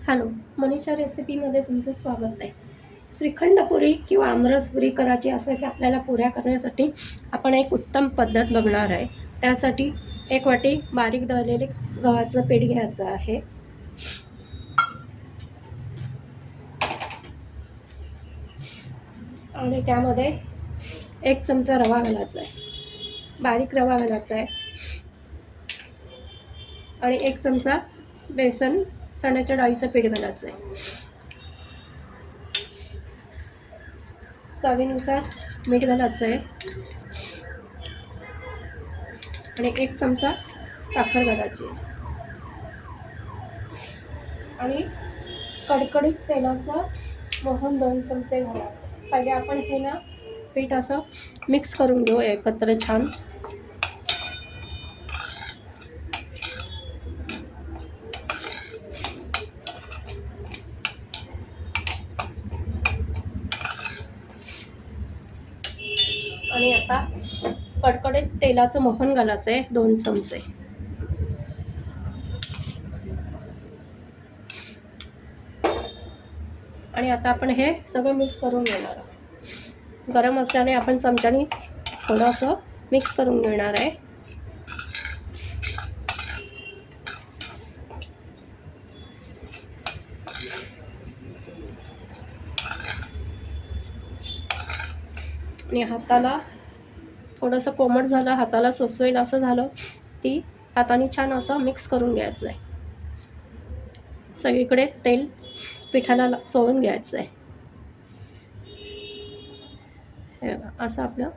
Hello, Manisha रेसिपीमध्ये तुमचं स्वागत आहे. श्रीखंड पुरी किंवा आमरस पुरी करायची असेल की आपल्याला पुऱ्या करण्यासाठी आपण एक उत्तम पद्धत बघणार आहे. त्यासाठी 1 वाटी बारीक दळलेले गव्हाचं पीठ घ्यायचं आहे. आणि त्यामध्ये 1 चमचा रवा घालायचा आहे. बारीक रवा घालायचा आहे. आणि 1 चमचा बेसन चण्याच्या डाळीचं पीठ घालायचं आहे. चवीनुसार मीठ घालायचं आहे. आणि 1 चमचा साखर घालायची. आणि कडकडीत तेलाचा मोहन 2 चमचे घालायचे. पहिले आपण हे ना पीठ असं मिक्स करून घेऊ एकत्र छान. आणि आता कडकडीत तेलाचं मोहन घालायचं आहे 2 चमचे. आणि आता आपण हे सगळं मिक्स करून घेणार आहोत. गरम असल्याने आपण चमच्याने थोडंसं मिक्स करून घेणार आहे. आणि हाताला थोडंसं कोमट झालं, हाताला सोसवेल असं झालं ती हाताने छान असं मिक्स करून घ्यायचं आहे. सगळीकडे तेल पिठाला चोळून घ्यायचं आहे. हे बघा असं आपलं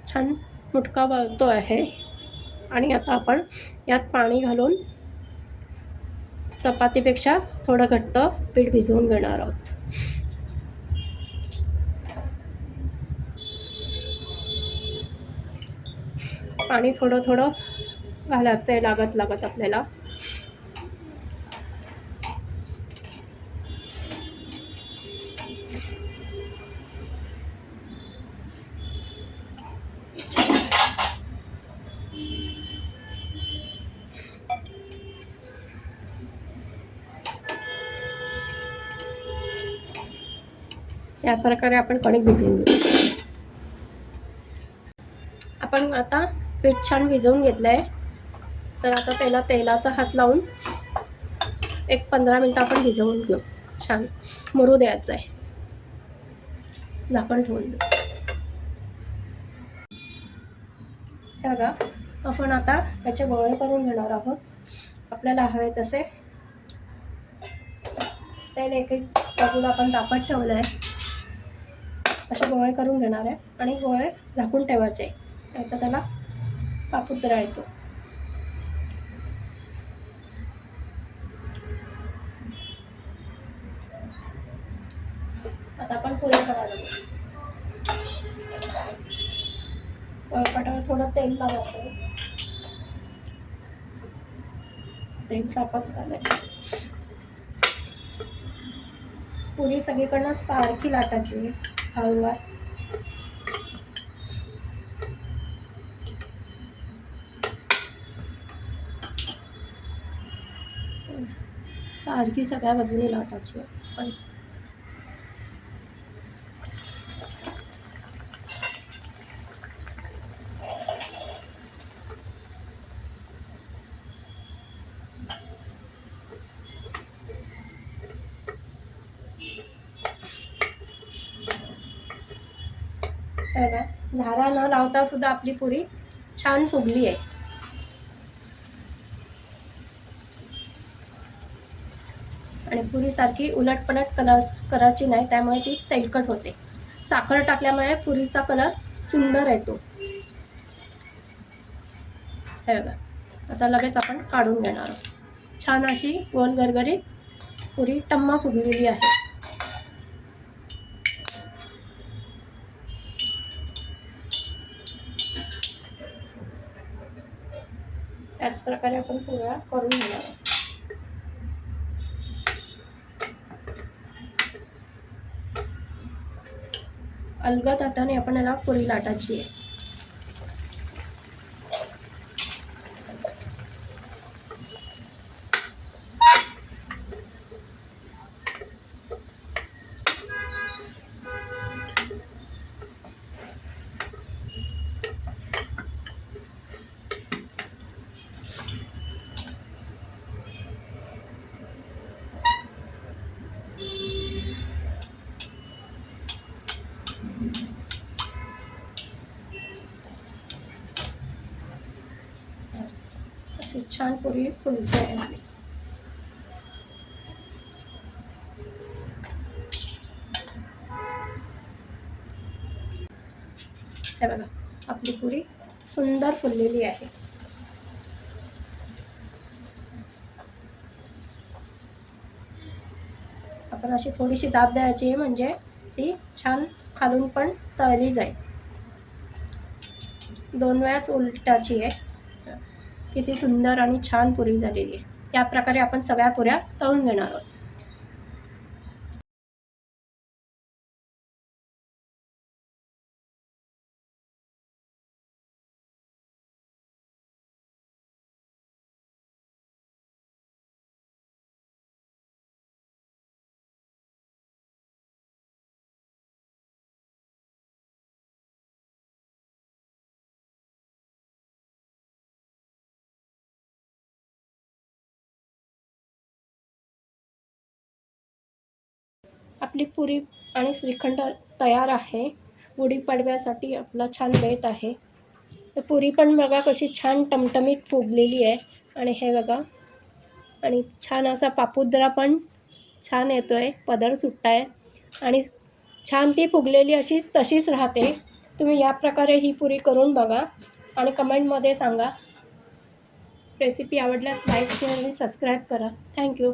छान मुटका वळतो आहे. आणि आता आपण यात पाणी घालून चपातीपेक्षा थोडं घट्ट पीठ भिजवून घेणार आहोत. पाणी थोडं थोडं घालायचं आहे लागत लागत आपल्याला. या प्रकारे आपण कणिक भिजवून घेऊ. आपण आता पीठ छान भिजवून घेतलं आहे. तर आता त्याला तेलाचा हात लावून 15 मिनटं आपण भिजवून घेऊ. छान मुरू द्यायचं आहे. झाकण ठेवून देऊ. हे बघा आपण आता याचे गोळे करून घेणार आहोत. आपल्याला हवे तसे तेल एक बाजूला आपण तापत ठेवलं आहे. असे गोळे करून घेणार आहे. आणि गोळे झाकून ठेवायचे. आता त्याला पापुद्रा येतो. आता आपण पुऱ्या करायला लागू. पोळपाटावर थोडं तेल लावायचं. तेल तापत झालंय. पुरी सगळीकडनं सारखी लाटायची हळूवार. सारखी सगळ्या बाजूने लाटायची. पण बघा झारा न लावता सुद्धा आपली पुरी छान फुगली आहे. आणि पुरी सारखी उलटपलट करायची नाही, त्यामुळे ती तेलकट होते. साखर टाकल्यामुळे पुरीचा कलर सुंदर येतो. हे बघा आता लगेच आपण काढून घेणार आहोत. छान अशी गोल गरगरीत पुरी टम्मा फुगलेली आहे. त्याच प्रकारे आपण पुऱ्या करून घेणार आहोत. अलगद हाताने आपण याला पुरी लाटायची आहे. छान पुरी फुलते आहे आपली. हे बघा, आपली पुरी सुंदर फुललेली आहे. आपण अशी थोडीशी दाब द्यायची म्हणजे ती छान खालून पण तळली जाईल. 2 वेळाच उलटाची आहे. किती सुंदर आणि छान पुरी झालेली आहे. या प्रकारे आपण सगळ्या पुऱ्या तळून घेणार आहोत. आपली पुरी आणि श्रीखंड तयार आहे. गुढीपाडव्यासाठी आपला छान बेत आहे. तर पुरी पण बघा कशी छान टमटमीत फुगलेली आहे. आणि हे बघा, आणि छान असा पापुद्रा पण छान येतो आहे, पदर सुट्टा आहे आणि छान ती फुगलेली अशी तशीच राहते. तुम्ही या प्रकारे ही पुरी करून बघा आणि कमेंटमध्ये सांगा. रेसिपी आवडल्यास लाईक, शेअर आणि सबस्क्राईब करा. थँक्यू.